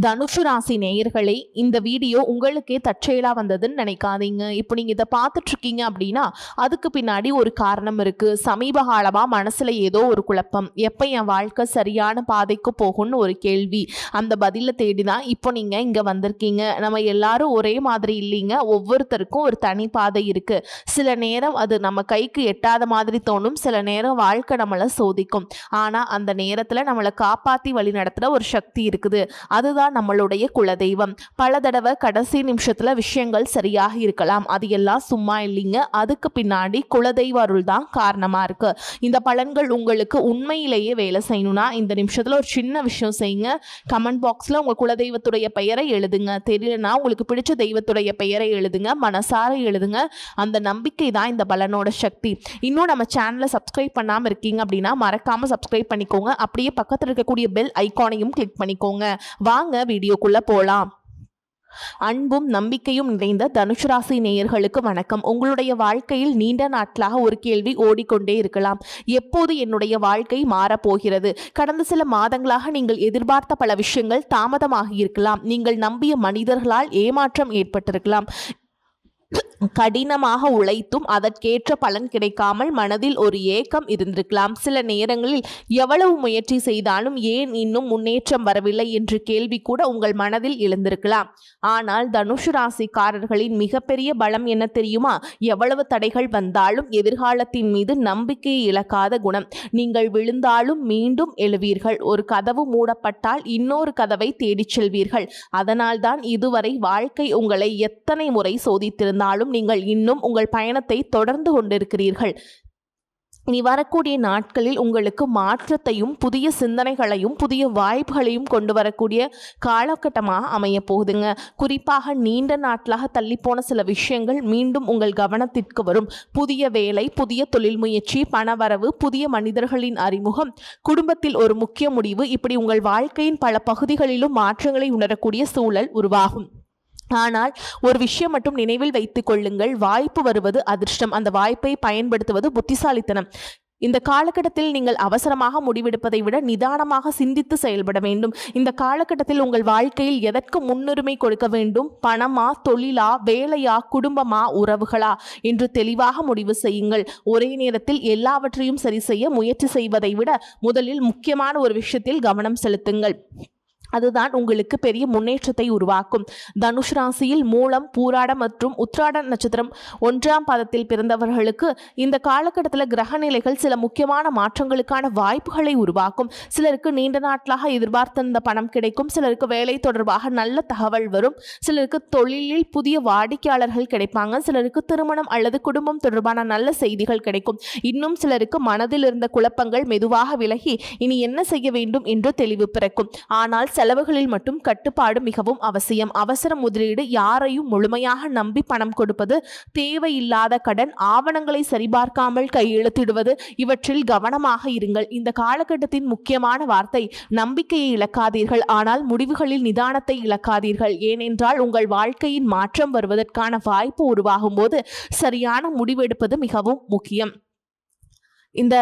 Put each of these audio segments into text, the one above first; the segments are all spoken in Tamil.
தனுஷு ராசி நேயர்களே, இந்த வீடியோ உங்களுக்கே தற்செயலா வந்ததுன்னு நினைக்காதீங்க. இப்போ நீங்க இதை பார்த்துட்டு இருக்கீங்க அப்படின்னா அதுக்கு பின்னாடி ஒரு காரணம் இருக்கு. சமீப காலமா மனசுல ஏதோ ஒரு குழப்பம், எப்ப என் வாழ்க்கை சரியான பாதைக்கு போகும்னு ஒரு கேள்வி. அந்த பதில தேடிதான் இப்போ நீங்க இங்க வந்திருக்கீங்க. நம்ம எல்லாரும் ஒரே மாதிரி இல்லைங்க. ஒவ்வொருத்தருக்கும் ஒரு தனி பாதை இருக்கு. சில நேரம் அது நம்ம கைக்கு எட்டாத மாதிரி தோணும், சில நேரம் வாழ்க்கை நம்மளை சோதிக்கும். ஆனா அந்த நேரத்துல நம்மளை காப்பாத்தி வழி நடத்துற ஒரு சக்தி இருக்குது. அதுதான் நம்மளுடைய குலதெய்வம். பல தடவை கடைசி நிமிஷத்துல விஷயங்கள் சரியாக இருக்கலாம், அது எல்லாம் சும்மா இல்லைங்க. அதுக்கு பின்னாடி குலதெய்வ அருள் தான் காரணமா இருக்கு. இந்த பலன்கள் உங்களுக்கு உண்மையிலேயே வேலை செய்யணும்னா இந்த நிமிஷத்துல ஒரு சின்ன விஷயம் செய்யுங்க. கமெண்ட் பாக்ஸ்ல உங்க குலதெய்வத்துடைய பெயரை எழுதுங்க. தெரியலனா உங்களுக்கு பிடிச்ச தெய்வத்துடைய பெயரை எழுதுங்க, மனசார எழுதுங்க. அந்த நம்பிக்கை தான் இந்த பலனோட சக்தி. இன்னும் நம்ம சேனலை சப்ஸ்கிரைப் பண்ணாம இருக்கீங்க அப்படின்னா மறக்காம சப்ஸ்கிரைப் பண்ணிக்கோங்க. அப்படியே பக்கத்தில் இருக்கக்கூடிய பெல் ஐகானையும் கிளிக் பண்ணிக்கோங்க. வாங்க வீடியோக்குள்ள போலாம். அன்பும் நம்பிக்கையும் நிறைந்த தனுஷு ராசி நேயர்களுக்கு வணக்கம். உங்களுடைய வாழ்க்கையில் நீண்ட நாட்களாக ஒரு கேள்வி ஓடிக்கொண்டே இருக்கலாம். எப்போது என்னுடைய வாழ்க்கை மாறப்போகிறது? கடந்த சில மாதங்களாக நீங்கள் எதிர்பார்த்த பல விஷயங்கள் தாமதமாகி இருக்கலாம். நீங்கள் நம்பிய மனிதர்களால் ஏமாற்றம் ஏற்பட்டிருக்கலாம். கடினமாக உழைத்தும் அதற்கேற்ற பலன் கிடைக்காமல் மனதில் ஒரு ஏக்கம் இருந்திருக்கலாம். சில நேரங்களில் எவ்வளவு முயற்சி செய்தாலும் ஏன் இன்னும் முன்னேற்றம் வரவில்லை என்ற கேள்வி கூட உங்கள் மனதில் எழுந்திருக்கலாம். ஆனால் தனுஷு ராசிக்காரர்களின் மிகப்பெரிய பலம் என்ன தெரியுமா? எவ்வளவு தடைகள் வந்தாலும் எதிர்காலத்தின் மீது நம்பிக்கையை இழக்காத குணம். நீங்கள் விழுந்தாலும் மீண்டும் எழுவீர்கள். ஒரு கதவு மூடப்பட்டால் இன்னொரு கதவை தேடிச் செல்வீர்கள். அதனால்தான் இதுவரை வாழ்க்கை உங்களை எத்தனை முறை சோதித்திருந்தாலும் நீங்கள் இன்னும் உங்கள் பயணத்தை தொடர்ந்து கொண்டிருக்கிறீர்கள். இனி வரக்கூடிய நாட்களில் உங்களுக்கு மாற்றத்தையும் புதிய சிந்தனைகளையும் புதிய வாய்ப்புகளையும் கொண்டு வரக்கூடிய காலகட்டமாக அமைய போகுதுங்க. குறிப்பாக நீண்ட நாட்களாக தள்ளிப்போன சில விஷயங்கள் மீண்டும் உங்கள் கவனத்திற்கு வரும். புதிய வேலை, புதிய தொழில் முயற்சி, பணவரவு, புதிய மனிதர்களின் அறிமுகம், குடும்பத்தில் ஒரு முக்கிய முடிவு, இப்படி உங்கள் வாழ்க்கையின் பல பகுதிகளிலும் மாற்றங்களை உணரக்கூடிய சூழல் உருவாகும். ஆனால் ஒரு விஷயம் மட்டும் நினைவில் வைத்துக் கொள்ளுங்கள். வாய்ப்பு வருவது அதிர்ஷ்டம், அந்த வாய்ப்பை பயன்படுத்துவது புத்திசாலித்தனம். இந்த காலகட்டத்தில் நீங்கள் அவசரமாக முடிவெடுப்பதை விட நிதானமாக சிந்தித்து செயல்பட வேண்டும். இந்த காலகட்டத்தில் உங்கள் வாழ்க்கையில் எதற்கு முன்னுரிமை கொடுக்க வேண்டும்? பணமா, தொழிலா, வேலையா, குடும்பமா, உறவுகளா என்று தெளிவாக முடிவு செய்யுங்கள். ஒரே நேரத்தில் எல்லாவற்றையும் சரி செய்ய முயற்சி செய்வதை விட முதலில் முக்கியமான ஒரு விஷயத்தில் கவனம் செலுத்துங்கள். அதுதான் உங்களுக்கு பெரிய முன்னேற்றத்தை உருவாக்கும். தனுஷ் ராசியில் மூலம், பூராட மற்றும் உத்திராட நட்சத்திரம் 1ஆம் பாதத்தில் பிறந்தவர்களுக்கு இந்த காலகட்டத்தில் கிரக நிலைகள் சில முக்கியமான மாற்றங்களுக்கான வாய்ப்புகளை உருவாக்கும். சிலருக்கு நீண்ட நாட்களாக எதிர்பார்த்த பணம் கிடைக்கும். சிலருக்கு வேலை தொடர்பாக நல்ல தகவல் வரும். சிலருக்கு தொழிலில் புதிய வாடிக்கையாளர்கள் கிடைப்பாங்க. சிலருக்கு திருமணம் அல்லது குடும்பம் தொடர்பான நல்ல செய்திகள் கிடைக்கும். இன்னும் சிலருக்கு மனதில் இருந்த குழப்பங்கள் மெதுவாக விலகி இனி என்ன செய்ய வேண்டும் என்று தெளிவு பிறக்கும். ஆனால் செலவுகளில் மட்டும் கட்டுப்பாடு மிகவும் அவசியம். அவசர முதலீடு, யாரையும் முழுமையாக நம்பி பணம் கொடுப்பது, தேவையில்லாத கடன், ஆவணங்களை சரிபார்க்காமல் கையெழுத்திடுவது, இவற்றில் கவனமாக இருங்கள். இந்த காலகட்டத்தின் முக்கியமான வார்த்தை நம்பிக்கையை இழக்காதீர்கள், ஆனால் முடிவுகளில் நிதானத்தை இழக்காதீர்கள். ஏனென்றால் உங்கள் வாழ்க்கையின் மாற்றம் வருவதற்கான வாய்ப்பு உருவாகும் போது சரியான முடிவெடுப்பது மிகவும் முக்கியம். இந்த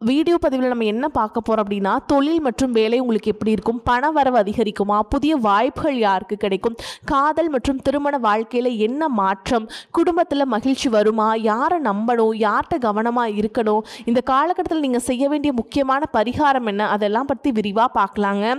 வீடியோ பதிவில் நம்ம என்ன பார்க்க போகிறோம் அப்படின்னா, தொழில் மற்றும் வேலை உங்களுக்கு எப்படி இருக்கும்? பண வரவு அதிகரிக்குமா? புதிய வாய்ப்புகள் யாருக்கு கிடைக்கும்? காதல் மற்றும் திருமண வாழ்க்கையில் என்ன மாற்றம்? குடும்பத்தில் மகிழ்ச்சி வருமா? யாரை நம்பணும்? யார்கிட்ட கவனமாக இருக்கணும்? இந்த காலகட்டத்தில் நீங்கள் செய்ய வேண்டிய முக்கியமான பரிகாரம் என்ன? அதெல்லாம் பற்றி விரிவாக பார்க்கலாங்க.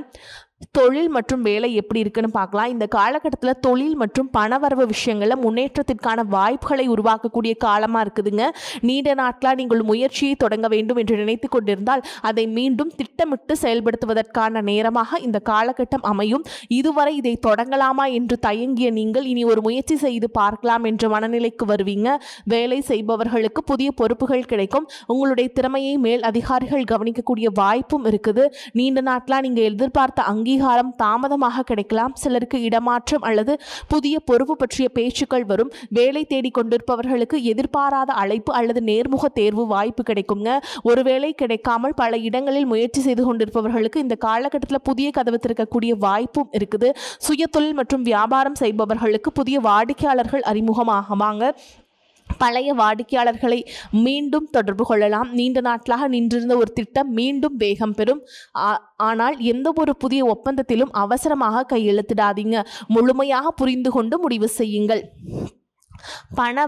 தொழில் மற்றும் வேலை எப்படி இருக்குன்னு பார்க்கலாம். இந்த காலகட்டத்தில் தொழில் மற்றும் பணவரவு விஷயங்களில் முன்னேற்றத்திற்கான வாய்ப்புகளை உருவாக்கக்கூடிய காலமாக இருக்குதுங்க. நீண்ட நாட்களாக நீங்கள் முயற்சியை தொடங்க வேண்டும் என்று நினைத்து கொண்டிருந்தால் அதை மீண்டும் திட்டமிட்டு செயல்படுத்துவதற்கான நேரமாக இந்த காலகட்டம் அமையும். இதுவரை இதை தொடங்கலாமா என்று தயங்கிய நீங்கள் இனி ஒரு முயற்சி செய்து பார்க்கலாம் என்ற மனநிலைக்கு வருவீங்க. வேலை செய்பவர்களுக்கு புதிய பொறுப்புகள் கிடைக்கும். உங்களுடைய திறமையை மேல் அதிகாரிகள் கவனிக்கக்கூடிய வாய்ப்பும் இருக்குது. நீண்ட நாட்களாக நீங்கள் எதிர்பார்த்த அங்கீகாரம் தாமதமாக கிடைக்கலாம். சிலருக்கு இடமாற்றம் அல்லது புதிய பொறுப்பு பற்றிய பேச்சுக்கள் வரும். வேலை தேடி கொண்டிருப்பவர்களுக்கு எதிர்பாராத அழைப்பு அல்லது நேர்முக தேர்வு வாய்ப்பு கிடைக்குங்க. ஒருவேளை கிடைக்காமல் பல இடங்களில் முயற்சி செய்து கொண்டிருப்பவர்களுக்கு இந்த காலகட்டத்தில் புதிய கதவு திறக்கக்கூடிய வாய்ப்பும் இருக்குது. சுய தொழில் மற்றும் வியாபாரம் செய்பவர்களுக்கு புதிய வாடிக்கையாளர்கள் அறிமுகமாகுவாங்க. பழைய வாடிக்கையாளர்களை மீண்டும் தொடர்பு கொள்ளலாம். நீண்ட நாட்களாக நின்றிருந்த ஒரு திட்டம் மீண்டும் வேகம் பெறும். ஆனால் எந்த ஒரு புதிய ஒப்பந்தத்திலும் அவசரமாக கையெழுத்திடாதீங்க. முழுமையாக புரிந்து கொண்டு முடிவு செய்யுங்கள். பண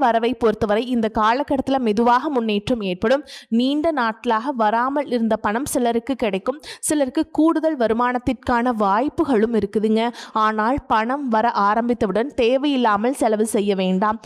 வரவை பொறுத்தவரை இந்த காலகட்டத்தில் மெதுவாக முன்னேற்றம் ஏற்படும். நீண்ட நாட்களாக வராமல் இருந்த பணம் சிலருக்கு கிடைக்கும். சிலருக்கு கூடுதல் வருமானத்திற்கான வாய்ப்புகளும் இருக்குதுங்க. ஆனால் பணம் வர ஆரம்பித்தவுடன் தேவையில்லாமல் செலவு செய்ய வேண்டாம்.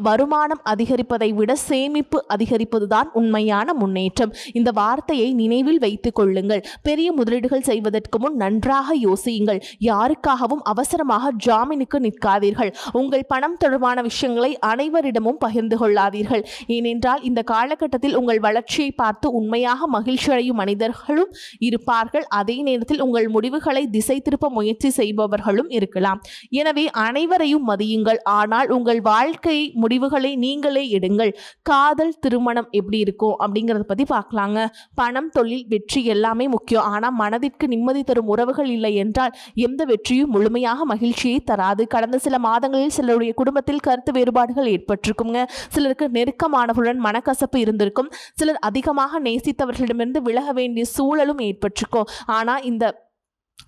வருமானம் அதிகரிப்பதை விட சேமிப்பு அதிகரிப்பதுதான் உண்மையான முன்னேற்றம். இந்த வார்த்தையை நினைவில் வைத்துக் கொள்ளுங்கள். பெரிய முதலீடுகள் செய்வதற்கு முன் நன்றாக யோசியுங்கள். யாருக்காகவும் அவசரமாக ஜாமீனுக்கு நிற்காதீர்கள். உங்கள் பணம் தொடர்பான விஷயங்களை அனைவரிடமும் பகிர்ந்து கொள்ளாதீர்கள். ஏனென்றால் இந்த காலகட்டத்தில் உங்கள் வளர்ச்சியை பார்த்து உண்மையாக மகிழ்ச்சி அடையும் மனிதர்களும் இருப்பார்கள். அதே நேரத்தில் உங்கள் முடிவுகளை திசை திருப்ப முயற்சி செய்பவர்களும் இருக்கலாம். எனவே அனைவரையும் மதியுங்கள். ஆனால் உங்கள் வாழ்க்கை முடிவுகளை நீங்களே எடுங்கள். காதல், திருமணம் எப்படி இருக்கும் அப்படிங்கிறத பற்றி பார்க்கலாங்க. பணம், தொழில், வெற்றி எல்லாமே முக்கியம். ஆனால் மனதிற்கு நிம்மதி தரும் உறவுகள் இல்லை என்றால் எந்த வெற்றியும் முழுமையாக மகிழ்ச்சியை தராது. கடந்த சில மாதங்களில் சிலருடைய குடும்பத்தில் கருத்து வேறுபாடுகள் ஏற்பட்டிருக்குங்க. சிலருக்கு நெருக்கமானவர்களுடன் மனக்கசப்பு இருந்திருக்கும். சிலர் அதிகமாக நேசித்தவர்களிடமிருந்து விலக வேண்டிய சூழலும் ஏற்பட்டிருக்கும். ஆனால் இந்த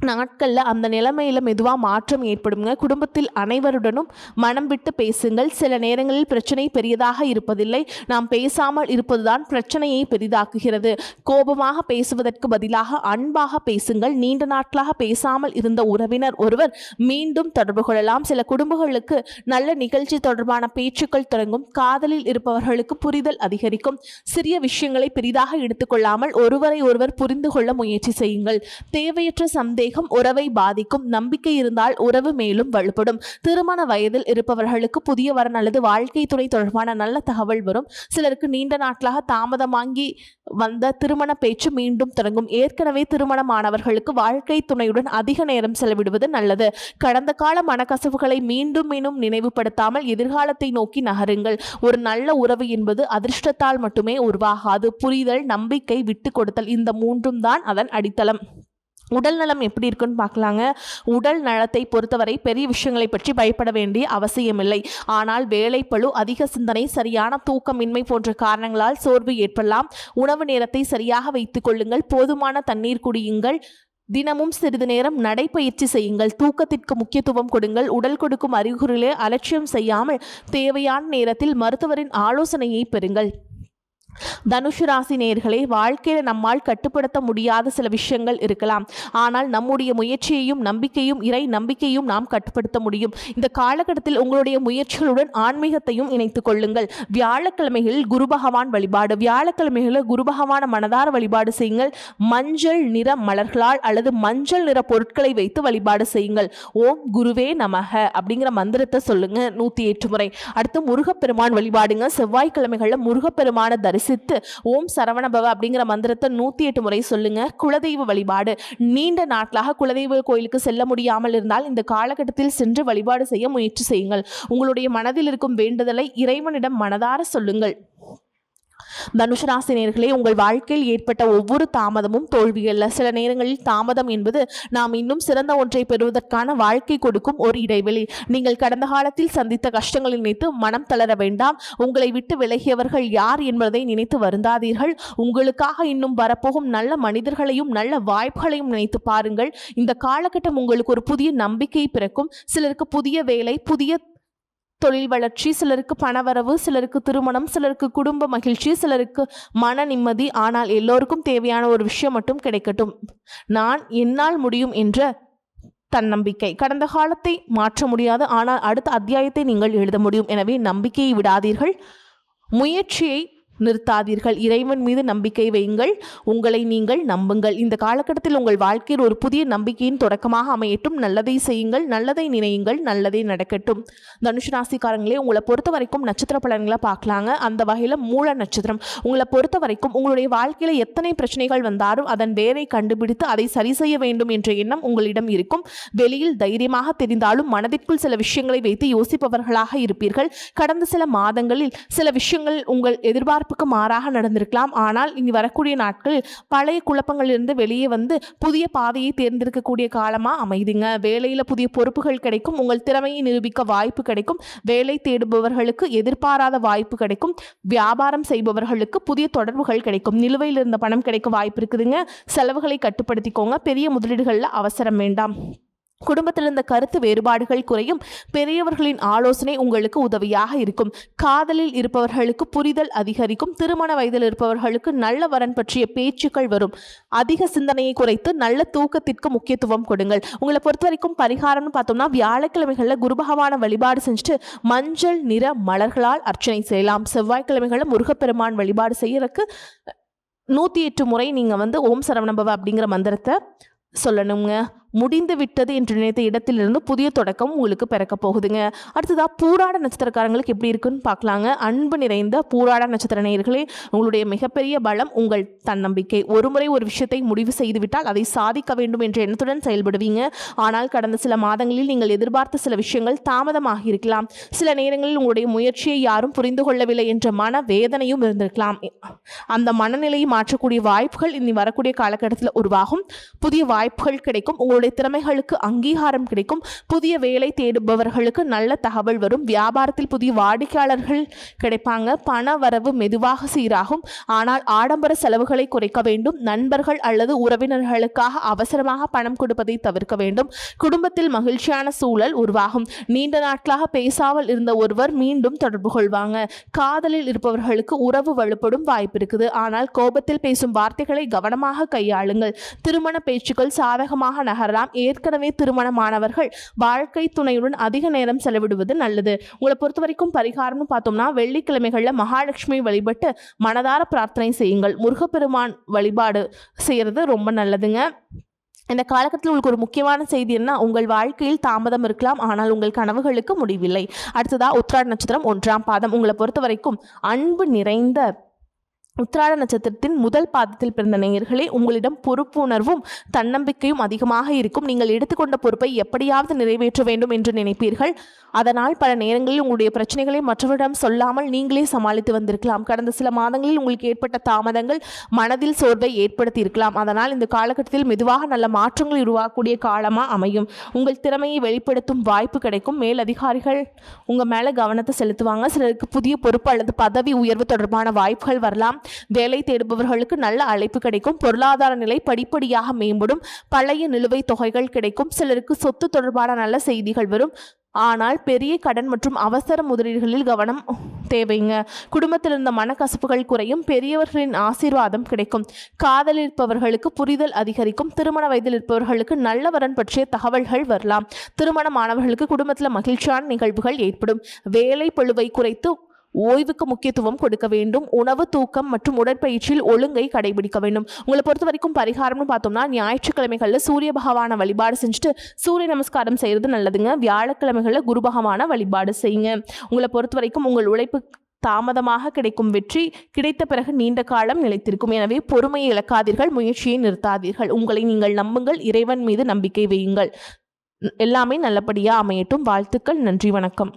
நாட்களில் அந்த நிலைமையில் மெதுவாக மாற்றம் ஏற்படுங்க. குடும்பத்தில் அனைவருடனும் மனம் விட்டு பேசுங்கள். சில நேரங்களில் பிரச்சனை பெரியதாக இருப்பதில்லை, நாம் பேசாமல் இருப்பதுதான் பிரச்சனையை பெரிதாக்குகிறது. கோபமாக பேசுவதற்கு பதிலாக அன்பாக பேசுங்கள். நீண்ட நாட்களாக பேசாமல் இருந்த உறவினர் ஒருவர் மீண்டும் தொடர்பு கொள்ளலாம். சில குடும்பங்களுக்கு நல்ல நிகழ்ச்சி தொடர்பான பேச்சுக்கள் தொடங்கும். காதலில் இருப்பவர்களுக்கு புரிதல் அதிகரிக்கும். சிறிய விஷயங்களை பெரிதாக எடுத்துக்கொள்ளாமல் ஒருவரை ஒருவர் புரிந்து கொள்ள முயற்சி செய்யுங்கள். தேவையற்ற சந்தேகம் உறவை பாதிக்கும். நம்பிக்கை இருந்தால் உறவு மேலும் வலுப்படும். திருமண வயதில் இருப்பவர்களுக்கு புதிய வரன் அல்லது வாழ்க்கை துணை தொடர்பான நல்ல தகவல் வரும். சிலருக்கு நீண்ட நாட்களாக தாமதமாகி வந்த திருமண பேச்சு மீண்டும் தொடங்கும். ஏற்கனவே திருமணமானவர்களுக்கு வாழ்க்கை துணையுடன் அதிக நேரம் செலவிடுவது நல்லது. கடந்த கால மனக்கசவுகளை மீண்டும் நினைவுபடுத்தாமல் எதிர்காலத்தை நோக்கி நகருங்கள். ஒரு நல்ல உறவு என்பது அதிர்ஷ்டத்தால் மட்டுமே உருவாகாது. புரிதல், நம்பிக்கை, விட்டு கொடுத்தல், இந்த மூன்றும் தான் அதன் அடித்தளம். உடல் நலம் எப்படி இருக்குன்னு பார்க்கலாங்க. உடல் நலத்தை பொறுத்தவரை பெரிய விஷயங்களை பற்றி பயப்பட வேண்டிய அவசியமில்லை. ஆனால் வேலைப்பளு, அதிக சிந்தனை, சரியான தூக்கமின்மை போன்ற காரணங்களால் சோர்வு ஏற்படலாம். உணவு நேரத்தை சரியாக வைத்துக் கொள்ளுங்கள். போதுமான தண்ணீர் குடியுங்கள். தினமும் சிறிது நேரம் நடைப்பயிற்சி செய்யுங்கள். தூக்கத்திற்கு முக்கியத்துவம் கொடுங்கள். உடல் கொடுக்கும் அறிகுறிகளை அலட்சியம் செய்யாமல் தேவையான நேரத்தில் மருத்துவரின் ஆலோசனையை பெறுங்கள். தனுசு ராசி நேயர்களே, வாழ்க்கையில் நம்மால் கட்டுப்படுத்த முடியாத சில விஷயங்கள் இருக்கலாம். ஆனால் நம்முடைய முயற்சியையும் நம்பிக்கையும் இறை நம்பிக்கையும் நாம் கட்டுப்படுத்த முடியும். இந்த காலகட்டத்தில் உங்களுடைய முயற்சிகளுடன் ஆன்மீகத்தையும் இணைத்துக் கொள்ளுங்கள். வியாழக்கிழமைகளில் குரு பகவான் வழிபாடு. வியாழக்கிழமைகளில் குரு பகவான மனதார வழிபாடு செய்யுங்கள். மஞ்சள் நிற மலர்களால் அல்லது மஞ்சள் நிற பொருட்களை வைத்து வழிபாடு செய்யுங்கள். ஓம் குருவே நமக அப்படிங்கிற மந்திரத்தை சொல்லுங்க 108 முறை. அடுத்து முருகப்பெருமான் வழிபாடுங்க. செவ்வாய்க்கிழமைகளில் முருகப்பெருமான தரிசித்து ஓம் சரவணபவ அப்படிங்கிற மந்திரத்தை 108 முறை சொல்லுங்க. குலதெய்வ வழிபாடு. நீண்ட நாட்களாக குலதெய்வ கோயிலுக்கு செல்ல முடியாமல் இருந்தால் இந்த காலகட்டத்தில் சென்று வழிபாடு செய்ய முயற்சி செய்யுங்கள். உங்களுடைய மனதில் இருக்கும் வேண்டுதலை இறைவனிடம் மனதார சொல்லுங்கள். தனுசு ராசி நேயர்களே, உங்கள் வாழ்க்கையில் ஏற்பட்ட ஒவ்வொரு தாமதமும் தோல்வி அல்ல. சில நேரங்களில் தாமதம் என்பது நாம் இன்னும் சிறந்த ஒன்றை பெறுவதற்கான வாழ்க்கை கொடுக்கும் ஒரு இடைவெளி. நீங்கள் கடந்த காலத்தில் சந்தித்த கஷ்டங்களை நினைத்து மனம் தளர வேண்டாம். உங்களை விட்டு விலகியவர்கள் யார் என்பதை நினைத்து வருந்தாதீர்கள். உங்களுக்காக இன்னும் வரப்போகும் நல்ல மனிதர்களையும் நல்ல வாய்ப்புகளையும் நினைத்து பாருங்கள். இந்த காலகட்டம் உங்களுக்கு ஒரு புதிய நம்பிக்கை பிறக்கும். சிலருக்கு புதிய வேலை, புதிய தொழில் வளர்ச்சி, சிலருக்கு பணவரவு, சிலருக்கு திருமணம், சிலருக்கு குடும்ப மகிழ்ச்சி, சிலருக்கு மன நிம்மதி. ஆனால் எல்லோருக்கும் தேவையான ஒரு விஷயம் மட்டும் கிடைக்கட்டும். என்னால் முடியும் என்ற தன்னம்பிக்கை. கடந்த காலத்தை மாற்ற முடியாது, ஆனால் அடுத்த அத்தியாயத்தை நீங்கள் எழுத முடியும். எனவே நம்பிக்கையை விடாதீர்கள், முயற்சியை நிறுத்தாதீர்கள். இறைவன் மீது நம்பிக்கை வையுங்கள். உங்களை நீங்கள் நம்புங்கள். இந்த காலகட்டத்தில் உங்கள் வாழ்க்கையில் ஒரு புதிய நம்பிக்கையின் தொடக்கமாக அமையட்டும். நல்லதை செய்யுங்கள், நல்லதை நினையுங்கள், நல்லதே நடக்கட்டும். தனுசு ராசிக்காரங்களே, உங்களை பொறுத்த வரைக்கும் நட்சத்திர பலன்களை பார்க்கலாங்க. அந்த வகையில் மூல நட்சத்திரம். உங்களை பொறுத்த வரைக்கும் உங்களுடைய வாழ்க்கையில் எத்தனை பிரச்சனைகள் வந்தாலும் அதன் வேரை கண்டுபிடித்து அதை சரி செய்ய வேண்டும் என்ற எண்ணம் உங்களிடம் இருக்கும். வெளியில் தைரியமாக தெரிந்தாலும் மனதிற்குள் சில விஷயங்களை வைத்து யோசிப்பவர்களாக இருப்பீர்கள். கடந்த சில மாதங்களில் சில விஷயங்கள் உங்கள் எதிர்பார்ப்புகள் எதிர்பார்ப்புக்கு மாறாக நடந்திருக்கலாம். ஆனால் இனி வரக்கூடிய நாட்களில் பழைய குழப்பங்களிலிருந்து வெளியே வந்து புதிய பாதையை தேர்ந்தெடுக்கக்கூடிய காலமாக அமைதுங்க. வேலையில் புதிய பொறுப்புகள் கிடைக்கும். உங்கள் திறமையை நிரூபிக்க வாய்ப்பு கிடைக்கும். வேலை தேடுபவர்களுக்கு எதிர்பாராத வாய்ப்பு கிடைக்கும். வியாபாரம் செய்பவர்களுக்கு புதிய தொடர்புகள் கிடைக்கும். நிலுவையில் இருந்த பணம் கிடைக்க வாய்ப்பு இருக்குதுங்க. செலவுகளை கட்டுப்படுத்திக்கோங்க. பெரிய முதலீடுகளில் அவசரம் வேண்டாம். குடும்பத்தில் இருந்த கருத்து வேறுபாடுகள் குறையும். பெரியவர்களின் ஆலோசனை உங்களுக்கு உதவியாக இருக்கும். காதலில் இருப்பவர்களுக்கு புரிதல் அதிகரிக்கும். திருமண வயதில் இருப்பவர்களுக்கு நல்ல வரன் பற்றிய பேச்சுக்கள் வரும். அதிக சிந்தனையை குறைத்து நல்ல தூக்கத்திற்கு முக்கியத்துவம் கொடுங்கள். உங்களை பொறுத்த வரைக்கும் பரிகாரம்னு பார்த்தோம்னா வியாழக்கிழமைகளில் குரு பகவான வழிபாடு செஞ்சுட்டு மஞ்சள் நிற மலர்களால் அர்ச்சனை செய்யலாம். செவ்வாய்க்கிழமைகளில் முருகப்பெருமான் வழிபாடு செய்யறதுக்கு 108 முறை நீங்கள் ஓம் சரவணபவ அப்படிங்கிற மந்திரத்தை சொல்லணுங்க. முடிந்து விட்டது என்று நினைத்த இடத்திலிருந்து புதிய தொடக்கம் உங்களுக்கு பிறக்க போகுதுங்க. அடுத்ததாக பூராட நட்சத்திரக்காரங்களுக்கு எப்படி இருக்குன்னு பார்க்கலாங்க. அன்பு நிறைந்த பூராட நட்சத்திர நேயர்களே, உங்களுடைய மிகப்பெரிய பலம் உங்கள் தன்னம்பிக்கை. ஒருமுறை ஒரு விஷயத்தை முடிவு செய்துவிட்டால் அதை சாதிக்க வேண்டும் என்ற எண்ணத்துடன் செயல்படுவீங்க. ஆனால் கடந்த சில மாதங்களில் நீங்கள் எதிர்பார்த்த சில விஷயங்கள் தாமதமாகி இருக்கலாம். சில நேரங்களில் உங்களுடைய முயற்சியை யாரும் புரிந்து கொள்ளவில்லை என்ற மன வேதனையும் இருந்திருக்கலாம். அந்த மனநிலையை மாற்றக்கூடிய வாய்ப்புகள் இனி வரக்கூடிய காலகட்டத்தில் உருவாகும். புதிய வாய்ப்புகள் கிடைக்கும். உங்களுடைய திறமைகளுக்கு அங்கீகாரம் கிடைக்கும். புதிய வேலை தேடுபவர்களுக்கு நல்ல தகவல் வரும். வியாபாரத்தில் புதிய வாடிக்கையாளர்கள் கிடைப்பாங்க. பண வரவு மெதுவாக சீராகும். ஆனால் ஆடம்பர செலவுகளை குறைக்க வேண்டும். நண்பர்கள் அல்லது உறவினர்களுக்காக அவசரமாக பணம் கொடுப்பதை தவிர்க்க வேண்டும். குடும்பத்தில் மகிழ்ச்சியான சூழல் உருவாகும். நீண்ட நாட்களாக பேசாமல் இருந்த ஒருவர் மீண்டும் தொடர்பு கொள்வாங்க. காதலில் இருப்பவர்களுக்கு உறவு வலுப்படும் வாய்ப்பு இருக்குது. ஆனால் கோபத்தில் பேசும் வார்த்தைகளை கவனமாக கையாளுங்கள். திருமண பேச்சுக்கள் சாதகமாக நகரலாம். ஏற்கனவே திருமணமானவர்கள் வாழ்க்கை துணையுடன் அதிக நேரம் செலவிடுவது நல்லது. உங்களை பொறுத்த வரைக்கும் பரிகாரம்னு பார்த்தோம்னா வெள்ளிக்கிழமைகளில் மகாலட்சுமி வழிபட்டு மனதார பிரார்த்தனை செய்யுங்கள். முருகப்பெருமான் வழிபாடு செய்கிறது ரொம்ப நல்லதுங்க. இந்த காலகட்டத்தில் உங்களுக்கு ஒரு முக்கியமான செய்தி என்ன, உங்கள் வாழ்க்கையில் தாமதம் இருக்கலாம், ஆனால் உங்கள் கனவுகளுக்கு முடிவில்லை. அடுத்ததாக உத்திராட நட்சத்திரம் 1ஆம் பாதம். உங்களை பொறுத்த வரைக்கும் அன்பு நிறைந்த உத்திராட நட்சத்திரத்தின் முதல் பாதத்தில் பிறந்த நேயர்களே, உங்களிடம் பொறுப்புணர்வும் தன்னம்பிக்கையும் அதிகமாக இருக்கும். நீங்கள் எடுத்துக்கொண்ட பொறுப்பை எப்படியாவது நிறைவேற்ற வேண்டும் என்று நினைப்பீர்கள். அதனால் பல நேரங்களில் உங்களுடைய பிரச்சனைகளை மற்றவரிடம் சொல்லாமல் நீங்களே சமாளித்து வந்திருக்கலாம். கடந்த சில மாதங்களில் உங்களுக்கு ஏற்பட்ட தாமதங்கள் மனதில் சோர்வை ஏற்படுத்தி இருக்கலாம். அதனால் இந்த காலகட்டத்தில் மெதுவாக நல்ல மாற்றங்கள் உருவாக்கக்கூடிய காலமாக அமையும். உங்கள் திறமையை வெளிப்படுத்தும் வாய்ப்பு கிடைக்கும். மேல் அதிகாரிகள் உங்கள் மேலே கவனத்தை செலுத்துவாங்க. சிலருக்கு புதிய பொறுப்பு அல்லது பதவி உயர்வு தொடர்பான வாய்ப்புகள் வரலாம். வேலை தேடுபவர்களுக்கு நல்ல அழைப்பு கிடைக்கும். பொருளாதார நிலை படிப்படியாக மேம்படும். பழைய நிலுவைத் தொகைகள் கிடைக்கும். சிலருக்கு சொத்து தொடர்பான நல்ல செய்திகள் வரும். ஆனால் பெரிய கடன் மற்றும் அவசர முதலீடுகளில் கவனம் தேவைங்க. குடும்பத்தில் இருந்த மனக்கசப்புகள் குறையும். பெரியவர்களின் ஆசீர்வாதம் கிடைக்கும். காதலில் இருப்பவர்களுக்கு புரிதல் அதிகரிக்கும். திருமண வயதில் இருப்பவர்களுக்கு நல்ல வரன் பற்றிய தகவல்கள் வரலாம். திருமணமானவர்களுக்கு குடும்பத்தில் மகிழ்ச்சியான நிகழ்வுகள் ஏற்படும். வேலை பளுவை குறைத்து ஓய்வுக்கு முக்கியத்துவம் கொடுக்க வேண்டும். உணவு, தூக்கம் மற்றும் உடற்பயிற்சியில் ஒழுங்கை கடைபிடிக்க வேண்டும். உங்களை பொறுத்த வரைக்கும் பரிகாரம்னு பார்த்தோம்னா ஞாயிற்றுக்கிழமைகளில் சூரிய பகவான வழிபாடு செஞ்சுட்டு சூரிய நமஸ்காரம் செய்கிறது நல்லதுங்க. வியாழக்கிழமைகளில் குரு பகவான வழிபாடு செய்யுங்க. உங்களை பொறுத்த வரைக்கும் உங்கள் உழைப்பு தாமதமாக கிடைக்கும் வெற்றி கிடைத்த பிறகு நீண்ட காலம் நிலைத்திருக்கும். எனவே பொறுமையை இழக்காதீர்கள், முயற்சியை நிறுத்தாதீர்கள். உங்களை நீங்கள் நம்புங்கள். இறைவன் மீது நம்பிக்கை வையுங்கள். எல்லாமே நல்லபடியாக அமையட்டும். வாழ்த்துக்கள். நன்றி, வணக்கம்.